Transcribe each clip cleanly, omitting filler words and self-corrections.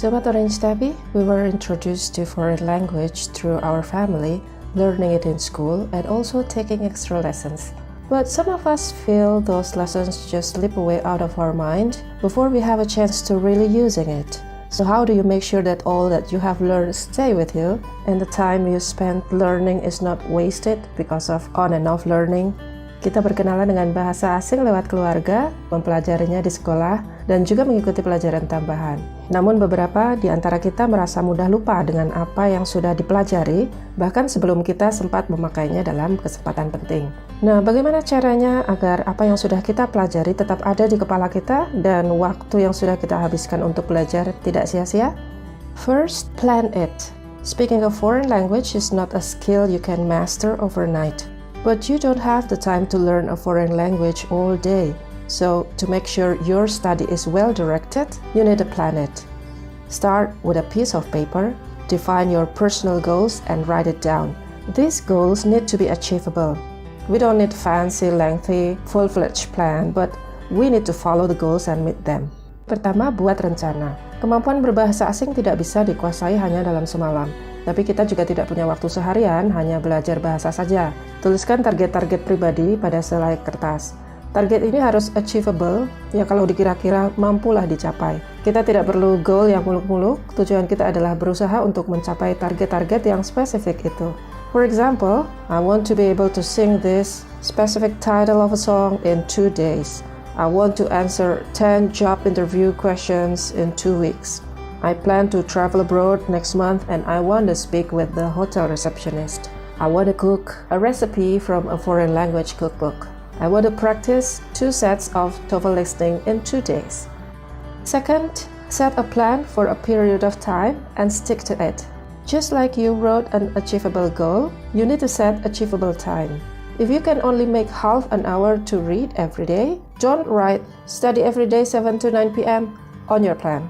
Sobat Orange Tabby, we were introduced to foreign language through our family, learning it in school and also taking extra lessons. But some of us feel those lessons just slip away out of our mind before we have a chance to really using it. So how do you make sure that all that you have learned stay with you and the time you spent learning is not wasted because of on and off learning? Kita berkenalan dengan bahasa asing lewat keluarga, mempelajarinya di sekolah, dan juga mengikuti pelajaran tambahan. Namun beberapa di antara kita merasa mudah lupa dengan apa yang sudah dipelajari, bahkan sebelum kita sempat memakainya dalam kesempatan penting. Nah, bagaimana caranya agar apa yang sudah kita pelajari tetap ada di kepala kita dan waktu yang sudah kita habiskan untuk belajar tidak sia-sia? First, plan it. Speaking a foreign language is not a skill you can master overnight. But you don't have the time to learn a foreign language all day. So, to make sure your study is well directed, you need to plan it. Start with a piece of paper, define your personal goals and write it down. These goals need to be achievable. We don't need fancy, lengthy, full-fledged plan, but we need to follow the goals and meet them. Pertama, buat rencana. Kemampuan berbahasa asing tidak bisa dikuasai hanya dalam semalam. Tapi kita juga tidak punya waktu seharian hanya belajar bahasa saja. Tuliskan target-target pribadi pada selai kertas. Target ini harus achievable, ya kalau dikira-kira mampulah dicapai. Kita tidak perlu goal yang muluk-muluk, tujuan kita adalah berusaha untuk mencapai target-target yang spesifik itu. For example, I want to be able to sing this specific title of a song in 2 days. I want to answer 10 job interview questions in 2 weeks. I plan to travel abroad next month and I want to speak with the hotel receptionist. I want to cook a recipe from a foreign language cookbook. I want to practice 2 sets of TOEFL listening in 2 days. Second, set a plan for a period of time and stick to it. Just like you wrote an achievable goal, you need to set achievable time. If you can only make half an hour to read every day, don't write study every day 7 to 9 p.m. on your plan.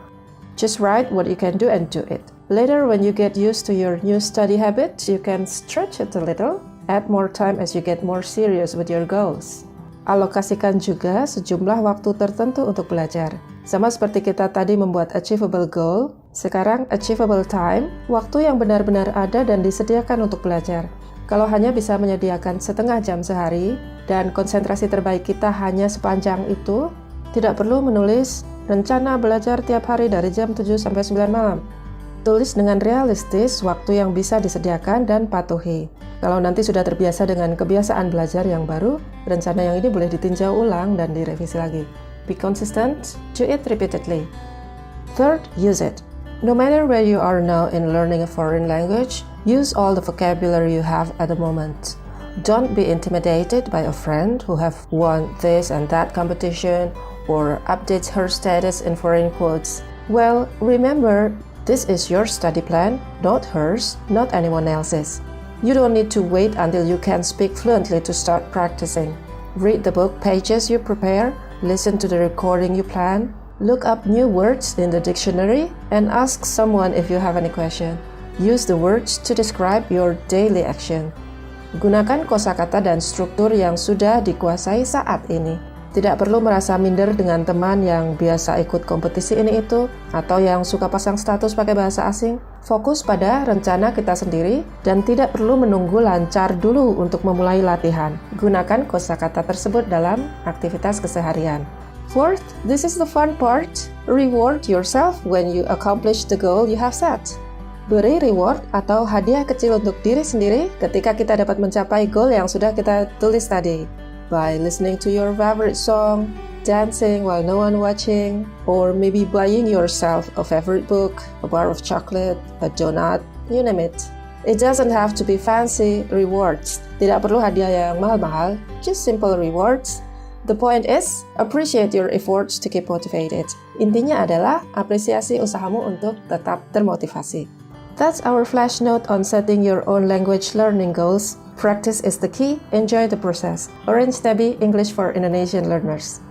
Just write what you can do and do it. Later, when you get used to your new study habit, you can stretch it a little, add more time as you get more serious with your goals. Alokasikan juga sejumlah waktu tertentu untuk belajar. Sama seperti kita tadi membuat achievable goal, sekarang achievable time, waktu yang benar-benar ada dan disediakan untuk belajar. Kalau hanya bisa menyediakan setengah jam sehari, dan konsentrasi terbaik kita hanya sepanjang itu, tidak perlu menulis rencana belajar tiap hari dari jam 7 sampai 9 malam. Tulis dengan realistis waktu yang bisa disediakan dan patuhi. Kalau nanti sudah terbiasa dengan kebiasaan belajar yang baru, rencana yang ini boleh ditinjau ulang dan direvisi lagi. Be consistent, do it repeatedly. Third, use it. No matter where you are now in learning a foreign language, use all the vocabulary you have at the moment. Don't be intimidated by a friend who have won this and that competition or updates her status in foreign quotes. Well, remember, this is your study plan, not hers, not anyone else's. You don't need to wait until you can speak fluently to start practicing. Read the book pages you prepare, listen to the recording you plan, look up new words in the dictionary, and ask someone if you have any question. Use the words to describe your daily action. Gunakan kosakata dan struktur yang sudah dikuasai saat ini. Tidak perlu merasa minder dengan teman yang biasa ikut kompetisi ini itu, atau yang suka pasang status pakai bahasa asing. Fokus pada rencana kita sendiri, dan tidak perlu menunggu lancar dulu untuk memulai latihan. Gunakan kosakata tersebut dalam aktivitas keseharian. Fourth, this is the fun part. Reward yourself when you accomplish the goal you have set. Beri reward atau hadiah kecil untuk diri sendiri ketika kita dapat mencapai goal yang sudah kita tulis tadi. By listening to your favorite song, dancing while no one watching, or maybe buying yourself a favorite book, a bar of chocolate, a donut, you name it. It doesn't have to be fancy rewards. Tidak perlu hadiah yang mahal-mahal, just simple rewards. The point is, appreciate your efforts to keep motivated. Intinya adalah apresiasi usahamu untuk tetap termotivasi. That's our flash note on setting your own language learning goals. Practice is the key. Enjoy the process. Orange Tabby, English for Indonesian learners.